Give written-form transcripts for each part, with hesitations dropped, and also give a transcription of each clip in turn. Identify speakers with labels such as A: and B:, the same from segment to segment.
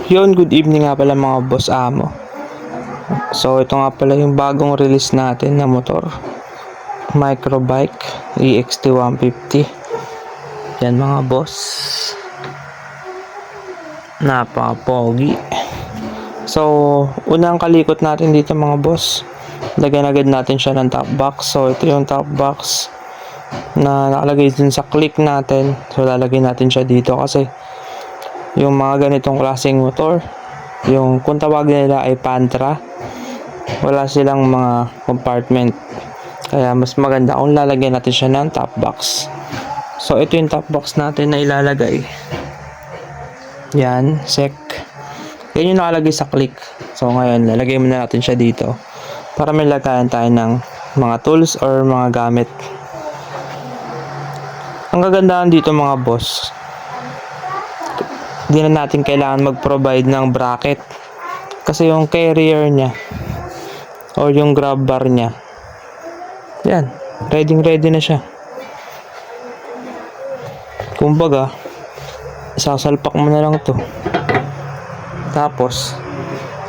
A: Yun, good evening nga pala mga boss amo. So ito nga pala yung bagong release natin na motor. Microbike EXT 150. Yan mga boss. Napaka-pogi. So, unang kalikot natin dito mga boss. Lagyan agad natin siya ng top box. So ito yung top box na nakalagay dun sa click natin. So lalagay natin siya dito kasi yung mga ganitong klaseng motor, yung kung tawagin nila ay Pantra, wala silang mga compartment, kaya mas maganda kung lalagyan natin siya ng top box. So ito yung top box natin na ilalagay. Yan, sec. Yan yung nakalagay sa click. So ngayon lalagay muna natin siya dito para may lagayan tayo ng mga tools or mga gamit. Ang kagandahan dito mga boss, hindi na natin kailangan mag-provide ng bracket kasi yung carrier niya o yung grab bar niya, yan, ready na siya. Kumbaga, sasalpak mo na lang to, tapos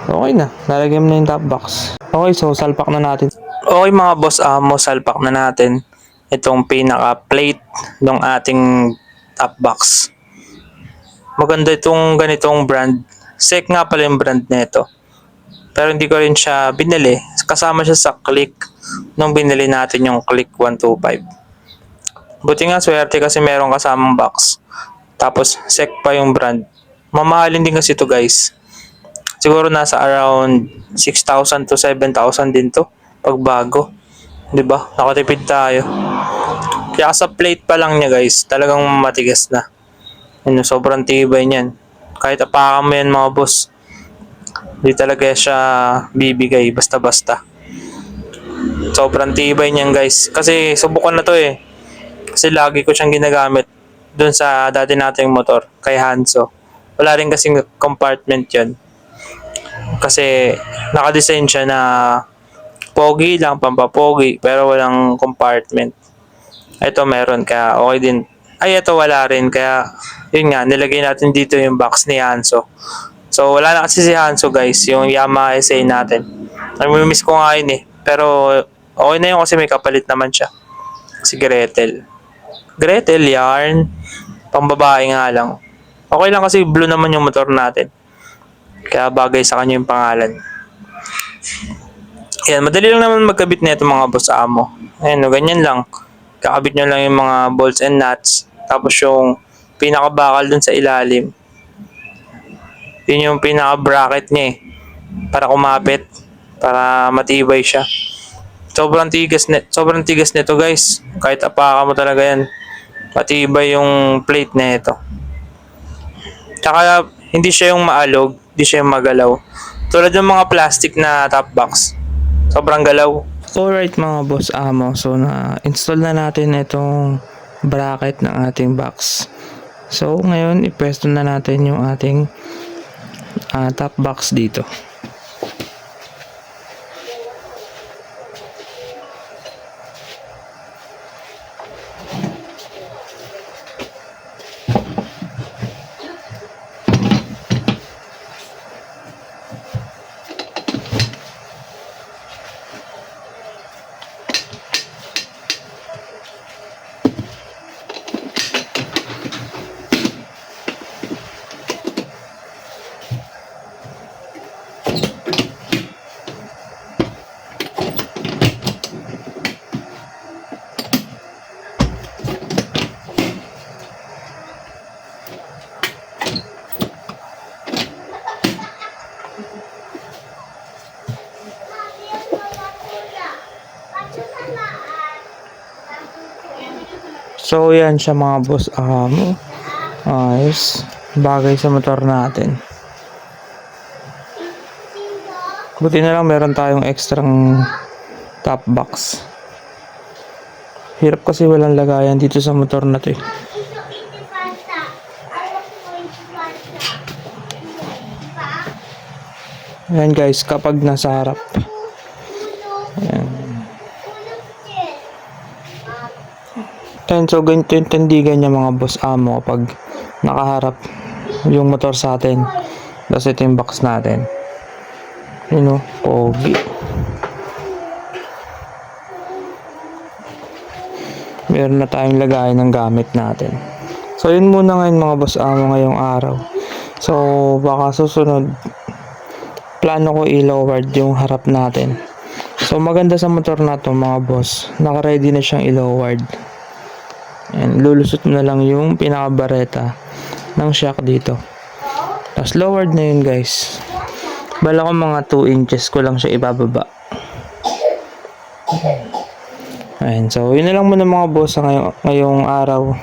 A: okay na, lalagyan mo na yung top box. Okay, so salpak na natin. Okay mga boss amo, salpak na natin itong pinaka plate ng ating top box. Maganda itong ganitong brand. SEC nga pala yung brand nito. Pero hindi ko rin siya binili. Kasama siya sa Click nung binili natin yung Click 125. Buti nga swerte kasi merong kasamang box. Tapos SEC pa yung brand. Mamahalin din kasi ito guys. Siguro nasa around 6,000 to 7,000 din to pag bago. 'Di ba? Nakatipid tayo. Kaya sa plate pa lang niya guys, talagang matigas na. Ano, sobrang tibay niyan. Kahit apakan mo yan mga boss, hindi talaga siya bibigay basta-basta. Sobrang tibay niyan guys. Kasi subukan na to eh. Kasi lagi ko siyang ginagamit dun sa dati nating motor, kay Hanso. Wala rin kasing compartment yan. Kasi nakadesign siya na pogi lang, pampapogi, pero walang compartment. Ito meron, kaya okay din. Ay, ito wala rin, kaya yun nga, nilagay natin dito yung box ni Hanso. So, wala na kasi si Hanso guys, yung Yamaha SA natin. Namimiss ko nga yun eh. Pero, okay na yun kasi may kapalit naman siya. Si Gretel. Gretel, yarn. Pambabae nga lang. Okay lang kasi blue naman yung motor natin. Kaya bagay sa kanya yung pangalan. Yan, madali lang naman magkabit na ito mga boss amo. Ayan, no, ganyan lang. Kakabit nyo lang yung mga bolts and nuts. Tapos yung pinaka-bakal dun sa ilalim. Yun yung pinaka-bracket niya eh. Para kumapit. Para matibay siya. Sobrang tigas nito guys. Kahit apaka mo talaga yan. Matibay yung plate na ito. Tsaka hindi siya yung maalog. Hindi siya yung magalaw. Tulad ng mga plastic na top box. Sobrang galaw. Alright mga boss amo. So na-install na natin itong bracket ng ating box. So ngayon ipwesto na natin yung ating top box dito. So yan siya mga boss amo. Ayos. Bagay sa motor natin. Buti na lang meron tayong extrang top box. Hirap kasi walang lagayan dito sa motor na to eh. Ayan guys, kapag nasa harap. Ayan. And so ganito yung tindigan niya mga boss amo kapag nakaharap yung motor sa atin. Tapos ito yung box natin. Yun o, pogi. Meron na tayong lagayan ng gamit natin. So yun muna ngayon mga boss amo ngayong araw. So baka susunod, plano ko i-lowered yung harap natin. So maganda sa motor na to mga boss, naka-ready na siyang i-lowered. And lulusot na lang yung pinaka-bareta ng shock dito. Tapos lowered na yun guys. Bala ko mga 2 inches ko lang siya ibababa. Ayan, so yun na lang muna mga boss sa ngayong araw.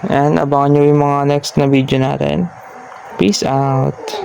A: And abangan nyo yung mga next na video natin. Peace out.